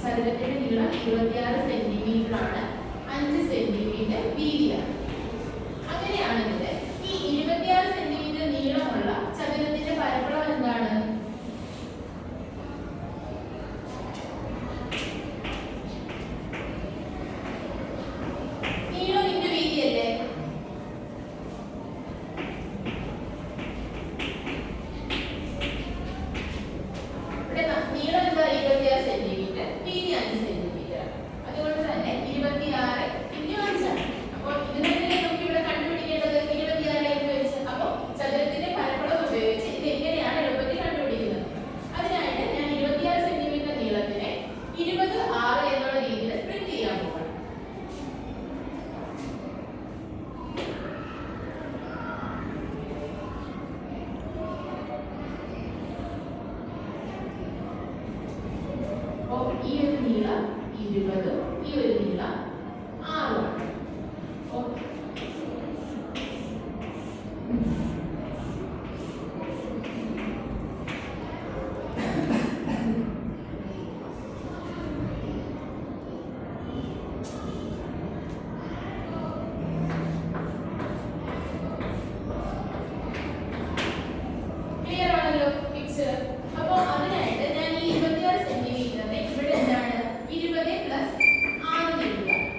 ചതുരത്തിന്റെ നീളം 26 സെന്റിമീറ്റർ ആണ്, 5 സെന്റിമീറ്റർ വീതിയാണ്. അങ്ങനെയാണെങ്കിൽ ഈ 26 സെന്റിമീറ്റർ നീളമുള്ള ചതുരത്തിന്റെ പരപ്പളവ് എന്താണ്? നീളം ഇൻറ്റു വീതിയല്ലേ? ഇവിടെ നീളം എന്താ? 26 സെന്റിമീറ്റർ, വീതി 5 സെന്റിമീറ്റർ. അതുകൊണ്ട് തന്നെ 26 ഇൻറ്റു 5 ആണ്. അപ്പോൾ ഇതിനെ നമുക്ക് ഇവിടെ കണ്ടുപിടിക്കേണ്ടത് 26 എന്ന് വെച്ച്. അപ്പോൾ ചതുരത്തിന്റെ പരപ്പളവ് ഉപയോഗിച്ച് ഇത് എങ്ങനെയാണ് എളുപ്പത്തിൽ കണ്ടുപിടിക്കുന്നത്? അതിനായിട്ട് ഞാൻ 26 സെന്റിമീറ്റർ നീളത്തിനെ 20 6 എന്നുള്ള രീതിയിൽ സ്പ്ലിറ്റ് ചെയ്യാൻ പോകണം. ഈ ഒരു നീളം 20, ഈ ഒരു നീളം 6 ആണ്. ഓക്കെ, ക്ലിയർ ആണല്ലോ പിക്ചർ? അപ്പോൾ അതിനായിട്ട് ഞാൻ ഈ 26 സെന്റിമീറ്ററിനെ ഇവിടെ എന്താണ് 20 + 6 എഴുതുക.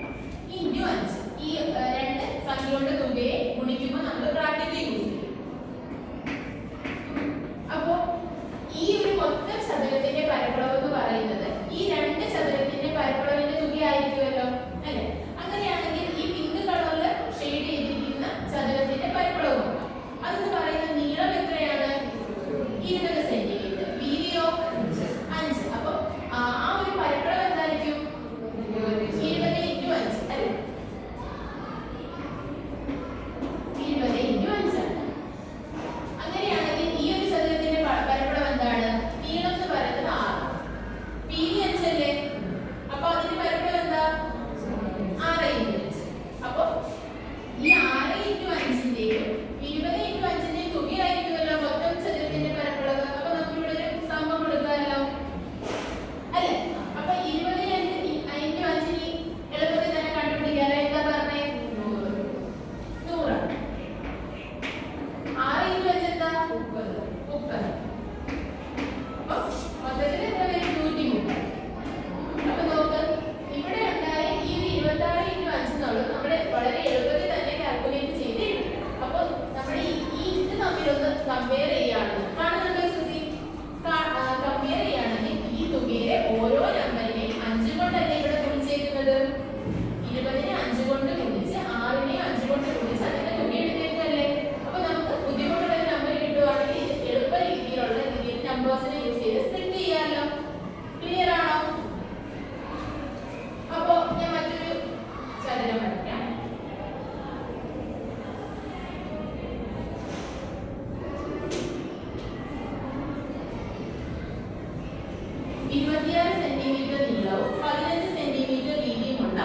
26 സെന്റിമീറ്റർ നീളവും 15 സെന്റിമീറ്റർ വീതിയുമുള്ള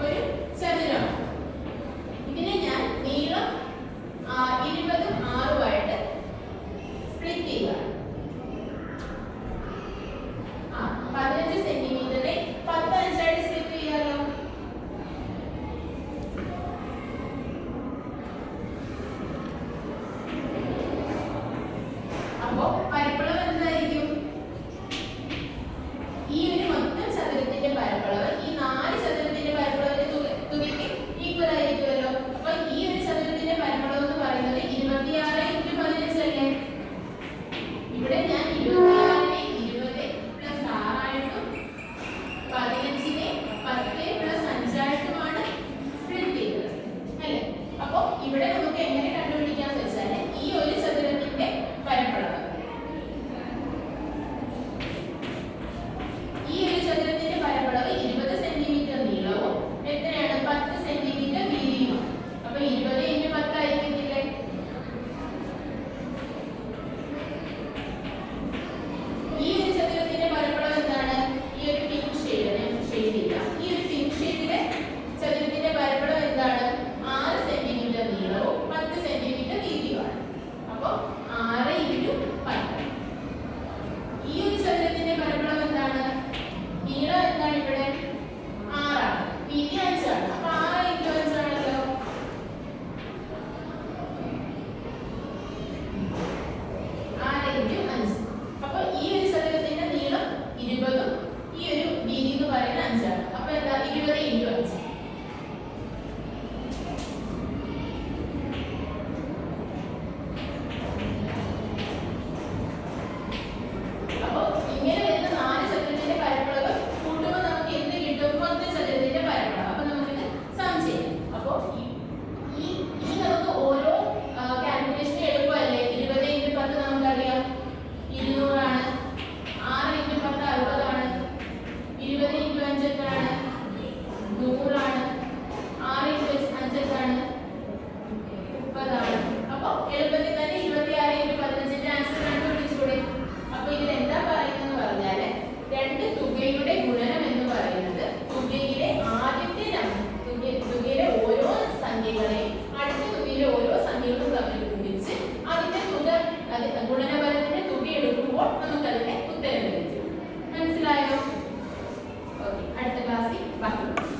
ഒരു ചതുരമാണ്. ഇതിനെ ഞാൻ നീളം 20 ഉം 6 ആയിട്ട് സ്പ്ലിറ്റ് ചെയ്യുക. 15 സെന്റിമീറ്ററെ 10 അഞ്ചായിട്ട് സ്പ്ലിറ്റ് ചെയ്യാമല്ലോ. അപ്പോ പരപ്പളവ് എന്തായിരിക്കും? ഈ ഒരു മൊത്തം ചതുരത്തിന്റെ പരപ്പളവ് ഈ 4 ചതുരത്തിന്റെ പരപ്പളവിന്റെ തുകയ്ക്ക് ഈക്വൽ ആയിരിക്കുമല്ലോ. അപ്പൊ ഈ ഒരു ചതുരത്തിന്റെ പരപ്പളവ് എന്ന് പറയുന്നത് 26 × 15 അല്ലേ? ഇവിടെ ഞാൻ 26നെ 20 പ്ലസ് 6 ആയിട്ടും 15നെ 10 പ്ലസ് 5 ആയിട്ടുമാണ് സ്പ്ലിറ്റ് ചെയ്തത് അല്ലേ? അപ്പൊ ഇവിടെ നമുക്ക് എങ്ങനെ കണ്ടുപിടിക്കാന്ന് വെച്ചാൽ ഈ ഒരു ചതുരത്തിന്റെ പരപ്പളവ്, ഈ ഒരു ചതുരത്തിന്റെ പരപ്പളവ് 20 സെന്റിമീറ്റർ നീളവും എത്രയാണ്? 10 സെന്റിമീറ്റർ വീതിയുമാണ്. അപ്പൊ 20 × 10 ആയിരിക്കത്തില്ലേ? ഈ ഒരു ചതുരത്തിന്റെ പരപ്പളവ് എന്താണ്? ഈ ഒരു പിങ്ക് ഷെയ്ഡ് ഇല്ല. ഈ ഒരു പിങ്ക് ഷെയ്ഡിലെ ചതുരത്തിന്റെ പരപ്പളവ് എന്താണ്? 6 സെന്റിമീറ്റർ നീളവും 10 സെന്റിമീറ്റർ വീതിയുമാണ്. അപ്പൊ 6 × 10. ഈ ഒരു ചതുരത്തിന്റെ പരപ്പളവ് എന്താണ്? നീളം എന്താണ്? ഇവിടെ 6 ആണ്, വീതി 5 ആണ്. അപ്പൊ 6 × 5 ആണല്ലോ. 6 × 5. അപ്പൊ ഈ ഒരു ചതുരത്തിന്റെ നീളം 20 ഉം ഈ ഒരു വീതി എന്ന് പറയുന്നത് 5 ആണ്. അപ്പൊ എന്താ? 20 × 5. അപ്പൊ ഇങ്ങനെ വരുന്ന 4 ചതുരത്തിന്റെ പരപ്പളവ് കൂട്ടുമ്പോൾ നമുക്ക് എന്ത് കിട്ടും? മൊത്തം ചതുരത്തിന്റെ പരപ്പളവ്. അപ്പൊ നമുക്കിത് സം ചെയ്യാം. അപ്പൊ ഈ നമുക്ക് ഓരോ കാൽക്കുലേഷൻ എളുപ്പമല്ലേ? 20 × 10 നമുക്കറിയാം 200 ആണ്. 6 × 10 60 ആണ്. 20 × 5 എത്രയാണ്? 100 ആണ്. 6 × 5 എത്രയാണ്? 30 ആണ്. അപ്പൊ എളുപ്പത്തിൽ തന്നെ 26 × 15ന്റെ ആൻസർ കണ്ടുപിടിച്ചൂടെ? അപ്പൊ ഇതിൽ എന്താ പറയുന്നത് പറഞ്ഞാല് രണ്ട് തുകയുടെ ഗുണനം എന്ന് പറയുന്നത് തുകയിലെ ആദ്യത്തെ തുകയിലെ ഓരോ സംഖ്യകളെയും അടുത്ത തുകയിലെ ഓരോ സംഖ്യകളും തമ്മിൽ ഗുണിച്ച് അതിന്റെ ഗുണനഫലത്തിന്റെ തുക എടുക്കുമ്പോൾ നമുക്ക് അതിന്റെ ഉത്തരം ലഭിക്കും. മനസ്സിലായോ? ഓക്കെ, അടുത്ത ക്ലാസ്സിൽ ബാക്കി.